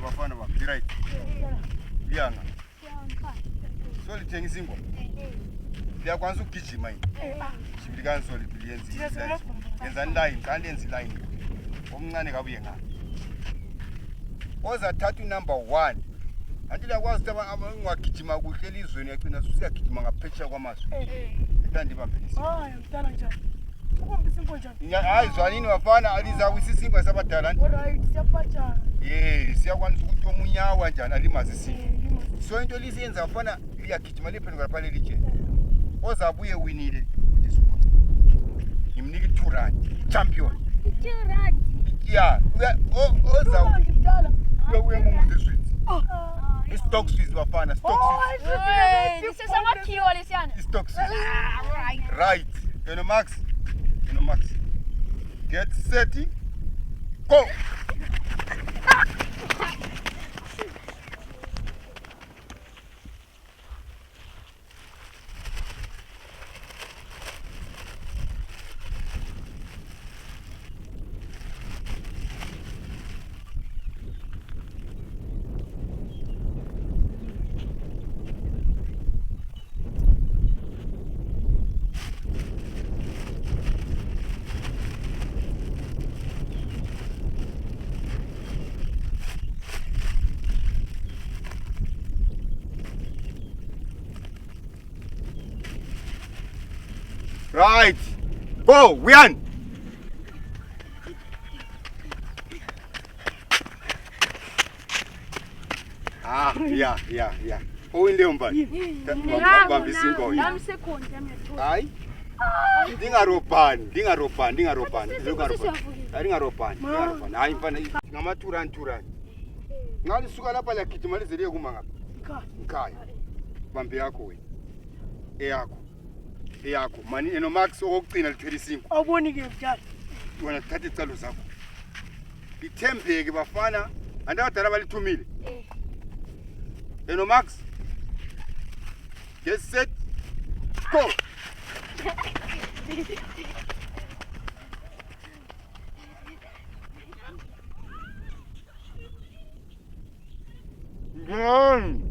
bafana bami. Di right. Liyanga. So lithengisa ingoma. Liyakwanisa ukugijima yini? Shibili kanso liyenzi. Yenza line, kanti yenza line. Omncane kabuye ngapha. Ozathatha number 1. Anti liyakwazi ukuthi abangagijima kuhle elizweni yagcina susiyagijima ngaphetsheya kwamazwe. Ethanda ibambelisi. Hayi mdala njani? Ukumbisa impo njani? Hayi zwanini bafana alizawisa isingo sabadala. Alright, siyaphatha. Siyakwanisa ukuthi omunyawa njani alimazi isingo. So into lisenza bafana liyagijima liphendula phale lije. Ozabuye winile isikhona. Ngimnika i-2 champion. 2 rand. Yeah, oza Mdala. uye mumuntu sweet. Stock sweets bafana, stock sweets. This is a kilo lesiyana. Stock sweets. Right. Max. Get set. Go. Right. Go, Wian. Yeah. Owinde umbani. Bambisa ingoyi. Nami second yami yathola. Hayi. Ndingarobhani. Hayi mfana ngama-2 rand. Ngali suka lapha liyagijima lize liye kuma ngapha. Nkhaya. Bambe yakho wena. Eyakho mani Max okugcina lithwele isingo. Awuboni ke mdala. Wena thatha icalo zakho. Ithembeke bafana, andabadala balithumile. Max. Get set. Go. Run.